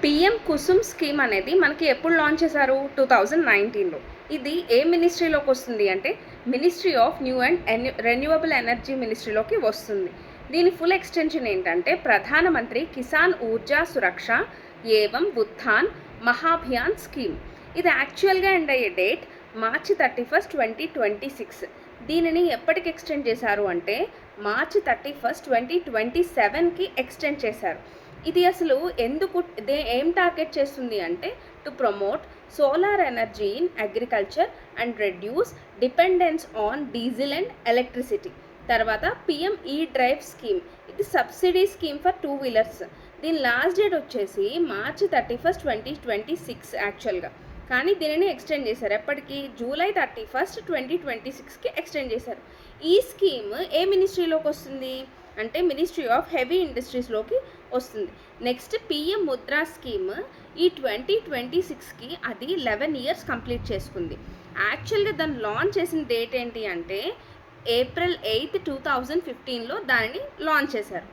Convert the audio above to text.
PM Kusum scheme అనేది మనకి ఎప్పుడు లాంచ్ చేశారు? 2019లో. ఇది ఏ మినిస్ట్రీలోకి వస్తుంది అంటే ministry of new and renewable energy మినిస్ట్రీలోకి వస్తుంది. దీని ఫుల్ ఎక్స్టెన్షన్ ఏంటంటే ప్రధానమంత్రి కిసాన్ ఊర్జా సురక్ష ఏవం ఉత్థాన్ మహాభియాన్ స్కీమ్. ఇది యాక్చువల్గా ఎండ్ అయ్యే డేట్ మార్చి 31, 2026. దీనిని ఎప్పటికి ఎక్స్టెండ్ చేశారు అంటే మార్చి 31, 2027కి ఎక్స్టెండ్ చేశారు. ఇది అసలు ఎందుకు ఏం టార్గెట్ చేస్తుంది అంటే to promote solar energy in agriculture and reduce dependence on diesel and electricity. తర్వాత పిఎం ఈ డ్రైవ్ స్కీమ్, ఇది సబ్సిడీ స్కీమ్ ఫర్ 2 వీలర్స్. దీని లాస్ట్ డేట్ వచ్చేసి మార్చి 31, 2026 యాక్చువల్గా, కానీ దీనిని ఎక్స్టెండ్ చేశారు. ఎప్పటికీ జూలై 31, 2026కి ఎక్స్టెండ్ చేశారు. ఈ స్కీమ్ ఏ మినిస్ట్రీలోకి వస్తుంది అంటే మినిస్ట్రీ ఆఫ్ హెవీ ఇండస్ట్రీస్లోకి వస్తుంది. నెక్స్ట్ పిఎం ముద్రా స్కీమ్ ఈ 2026కి అది 11 ఇయర్స్ కంప్లీట్ చేసుకుంది. యాక్చువల్గా దాన్ని లాంచ్ చేసిన డేట్ ఏంటి అంటే ఏప్రిల్ 8, 2015లో దానిని లాంచ్ చేశారు.